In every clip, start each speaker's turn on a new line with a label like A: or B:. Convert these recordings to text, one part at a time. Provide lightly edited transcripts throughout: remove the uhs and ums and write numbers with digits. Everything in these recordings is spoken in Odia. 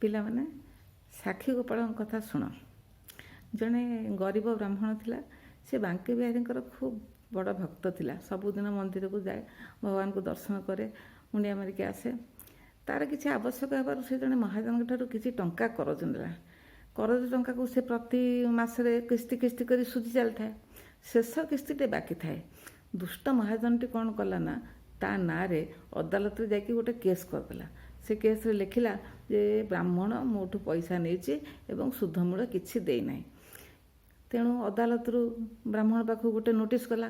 A: ପିଲାମାନେ ସାକ୍ଷୀ ଗୋପାଳଙ୍କ କଥା ଶୁଣ। ଜଣେ ଗରିବ ବ୍ରାହ୍ମଣ ଥିଲା। ସେ ବାଙ୍କି ବିହାରୀଙ୍କର ଖୁବ୍ ବଡ଼ ଭକ୍ତ ଥିଲା। ସବୁଦିନ ମନ୍ଦିରକୁ ଯାଏ, ଭଗବାନଙ୍କୁ ଦର୍ଶନ କରେ, ମୁଣ୍ଡିଆ ମାରିକି ଆସେ। ତା'ର କିଛି ଆବଶ୍ୟକ ହେବାରୁ ସେ ଜଣେ ମହାଜନଙ୍କ ଠାରୁ କିଛି ଟଙ୍କା କରଜ ନେଲା। କରଜ ଟଙ୍କାକୁ ସେ ପ୍ରତି ମାସରେ କିସ୍ତି କିସ୍ତି କରି ସୁଝି ଚାଲିଥାଏ। ଶେଷ କିସ୍ତିଟେ ବାକି ଥାଏ। ଦୁଷ୍ଟ ମହାଜନଟି କ'ଣ କଲା ନା, ତା ନାଁରେ ଅଦାଲତରେ ଯାଇକି ଗୋଟେ କେସ୍ କରିଦେଲା। ସେ କେସ୍ରେ ଲେଖିଲା ଯେ ବ୍ରାହ୍ମଣ ମୋଠୁ ପଇସା ନେଇଛି ଏବଂ ସୁଧ ମୂଳ କିଛି ଦେଇନାହିଁ। ତେଣୁ ଅଦାଲତରୁ ବ୍ରାହ୍ମଣ ପାଖକୁ ଗୋଟେ ନୋଟିସ୍ କଲା।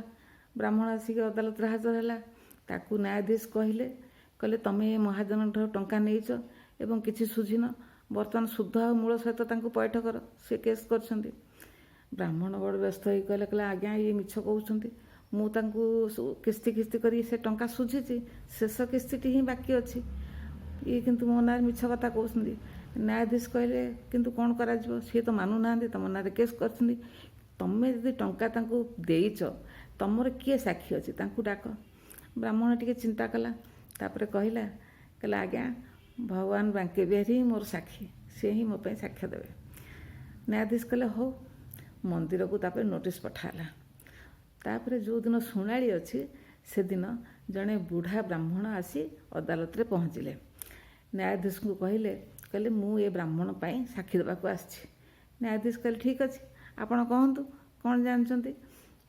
A: ବ୍ରାହ୍ମଣ ଆସିକି ଅଦାଲତରେ ହାଜର ହେଲା। ତାକୁ ନ୍ୟାୟାଧୀଶ କହିଲେ ତମେ ଏ ମହାଜନଠାରୁ ଟଙ୍କା ନେଇଛ ଏବଂ କିଛି ସୁଝିନ, ବର୍ତ୍ତମାନ ସୁଧ ଆଉ ମୂଳ ସହିତ ତାଙ୍କୁ ପୈଠ କର। ସେ କେସ୍ କରିଛନ୍ତି। ବ୍ରାହ୍ମଣ ବଡ଼ ବ୍ୟସ୍ତ ହୋଇ କହିଲେ ଆଜ୍ଞା, ଇଏ ମିଛ କହୁଛନ୍ତି। ମୁଁ ତାଙ୍କୁ କିସ୍ତି କିସ୍ତି କରି ସେ ଟଙ୍କା ସୁଝିଛି, ଶେଷ କିସ୍ତିଟି ହିଁ ବାକି ଅଛି। ଇଏ କିନ୍ତୁ ମୋ ନାଁରେ ମିଛ କଥା କହୁଛନ୍ତି। ନ୍ୟାୟାଧୀଶ କହିଲେ କିନ୍ତୁ କ'ଣ କରାଯିବ, ସିଏ ତ ମାନୁନାହାନ୍ତି, ତମ ନାଁରେ କେସ୍ କରିଛନ୍ତି। ତମେ ଯଦି ଟଙ୍କା ତାଙ୍କୁ ଦେଇଛ, ତମର କିଏ ସାକ୍ଷୀ ଅଛି, ତାଙ୍କୁ ଡାକ। ବ୍ରାହ୍ମଣ ଟିକେ ଚିନ୍ତା କଲା, ତାପରେ କହିଲା ଆଜ୍ଞା, ଭଗବାନ ବାଙ୍କି ବିହାରୀ ହିଁ ମୋର ସାକ୍ଷୀ, ସେ ହିଁ ମୋ ପାଇଁ ସାକ୍ଷ୍ୟ ଦେବେ। ନ୍ୟାୟାଧୀଶ କହିଲେ ହଉ। ମନ୍ଦିରକୁ ତାପରେ ନୋଟିସ୍ ପଠାହେଲା। ତାପରେ ଯେଉଁଦିନ ଶୁଣାଣି ଅଛି, ସେଦିନ ଜଣେ ବୁଢ଼ା ବ୍ରାହ୍ମଣ ଆସି ଅଦାଲତରେ ପହଞ୍ଚିଲେ। ନ୍ୟାୟାଧୀଶଙ୍କୁ କହିଲେ ମୁଁ ଏ ବ୍ରାହ୍ମଣ ପାଇଁ ସାକ୍ଷୀ ଦେବାକୁ ଆସିଛି। ନ୍ୟାୟାଧୀଶ କହିଲେ ଠିକ୍ ଅଛି, ଆପଣ କହନ୍ତୁ କ'ଣ ଜାଣିଛନ୍ତି।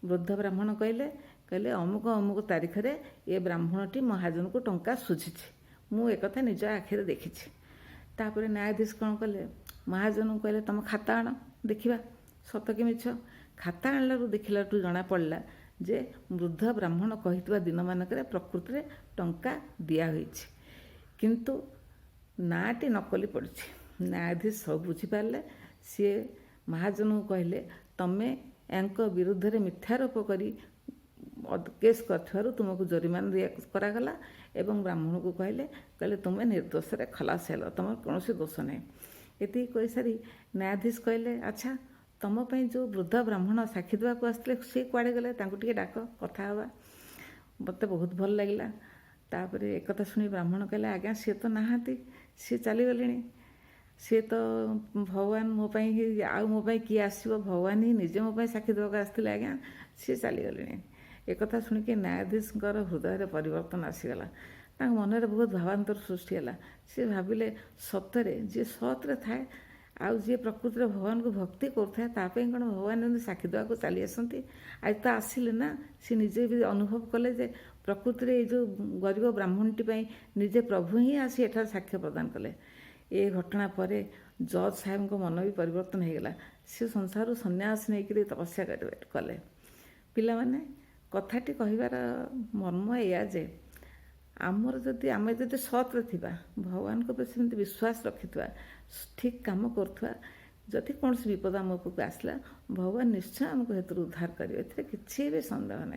A: ବୃଦ୍ଧ ବ୍ରାହ୍ମଣ କହିଲେ ଅମୁକ ଅମୁକ ତାରିଖରେ ଏ ବ୍ରାହ୍ମଣଟି ମହାଜନକୁ ଟଙ୍କା ସୁଝିଛି। ମୁଁ ଏକଥା ନିଜ ଆଖିରେ ଦେଖିଛି। ତାପରେ ନ୍ୟାୟାଧୀଶ କ'ଣ କଲେ, ମହାଜନଙ୍କୁ କହିଲେ ତମ ଖାତା ଆଣ ଦେଖିବା ସତ କି ମିଛ। ଖାତା ଆଣିଲାରୁ ଦେଖିଲାଠୁ ଜଣାପଡ଼ିଲା ଯେ ବୃଦ୍ଧ ବ୍ରାହ୍ମଣ କହିଥିବା ଦିନମାନଙ୍କରେ ପ୍ରକୃତିରେ ଟଙ୍କା ଦିଆହୋଇଛି, କିନ୍ତୁ ନାଁଟି ନକଲି ପଡ଼ିଛି। ନ୍ୟାୟାଧୀଶ ସବୁ ବୁଝିପାରିଲେ। ସିଏ ମହାଜନଙ୍କୁ କହିଲେ ତମେ ୟାଙ୍କ ବିରୁଦ୍ଧରେ ମିଥ୍ୟାରୋପ କରି କେସ୍ କରିଥିବାରୁ ତୁମକୁ ଜରିମାନା କରାଗଲା ଏବଂ ବ୍ରାହ୍ମଣକୁ କହିଲେ ତୁମେ ନିର୍ଦ୍ଦୋଷରେ ଖଲାସ ହେଲ, ତୁମର କୌଣସି ଦୋଷ ନାହିଁ। ଏତିକି କହିସାରି ନ୍ୟାୟାଧୀଶ କହିଲେ ଆଚ୍ଛା, ତମ ପାଇଁ ଯେଉଁ ବୃଦ୍ଧ ବ୍ରାହ୍ମଣ ସାକ୍ଷୀ ଦେବାକୁ ଆସିଥିଲେ ସେ କୁଆଡ଼େ ଗଲେ, ତାଙ୍କୁ ଟିକେ ଡାକ, କଥା ହେବା। ମୋତେ ବହୁତ ଭଲ ଲାଗିଲା। ତାପରେ ଏକଥା ଶୁଣି ବ୍ରାହ୍ମଣ କହିଲେ ଆଜ୍ଞା, ସିଏ ତ ନାହାନ୍ତି, ସିଏ ଚାଲିଗଲେଣି। ସିଏ ତ ଭଗବାନ ମୋ ପାଇଁ ଆଉ ମୋ ପାଇଁ କିଏ ଆସିବ, ଭଗବାନ ହିଁ ନିଜେ ମୋ ପାଇଁ ସାକ୍ଷୀ ଦେବାକୁ ଆସିଥିଲେ ଆଜ୍ଞା, ସିଏ ଚାଲିଗଲେଣି। ଏକଥା ଶୁଣିକି ନ୍ୟାୟାଧୀଶଙ୍କର ହୃଦୟରେ ପରିବର୍ତ୍ତନ ଆସିଗଲା। ତାଙ୍କ ମନରେ ବହୁତ ଭାବାନ୍ତର ସୃଷ୍ଟି ହେଲା। ସେ ଭାବିଲେ ସତରେ ଯିଏ ସତରେ ଥାଏ ଆଉ ଯିଏ ପ୍ରକୃତିରେ ଭଗବାନଙ୍କୁ ଭକ୍ତି କରୁଥାଏ, ତା ପାଇଁ କ'ଣ ଭଗବାନ ଏମିତି ସାକ୍ଷୀ ଦେବାକୁ ଚାଲି ଆସନ୍ତି। ଆଜି ତ ଆସିଲେ ନା, ସେ ନିଜେ ବି ଅନୁଭବ କଲେ ଯେ ପ୍ରକୃତିରେ ଏଇ ଯେଉଁ ଗରିବ ବ୍ରାହ୍ମଣଟି ପାଇଁ ନିଜେ ପ୍ରଭୁ ହିଁ ଆସି ଏଠାରେ ସାକ୍ଷ୍ୟ ପ୍ରଦାନ କଲେ। ଏ ଘଟଣା ପରେ ଜଜ୍ ସାହେବଙ୍କ ମନ ବି ପରିବର୍ତ୍ତନ ହୋଇଗଲା। ସେ ସଂସାରରୁ ସନ୍ନ୍ୟାସ ନେଇକରି ତପସ୍ୟା କଲେ। ପିଲାମାନେ, କଥାଟି କହିବାର ମର୍ମ ଏଇଆ ଯେ ଆମେ ଯଦି ସତ୍ରେ ଥିବା, ଭଗବାନଙ୍କ ଉପରେ ସେମିତି ବିଶ୍ୱାସ ରଖିଥିବା, ଠିକ୍ କାମ କରୁଥିବା, ଯଦି କୌଣସି ବିପଦ ଆମ ଉପରକୁ ଆସିଲା, ଭଗବାନ ନିଶ୍ଚୟ ଆମକୁ ହେତୁରୁ ଉଦ୍ଧାର କରିବେ। ଏଥିରେ କିଛି ବି ସନ୍ଦେହ ନାହିଁ।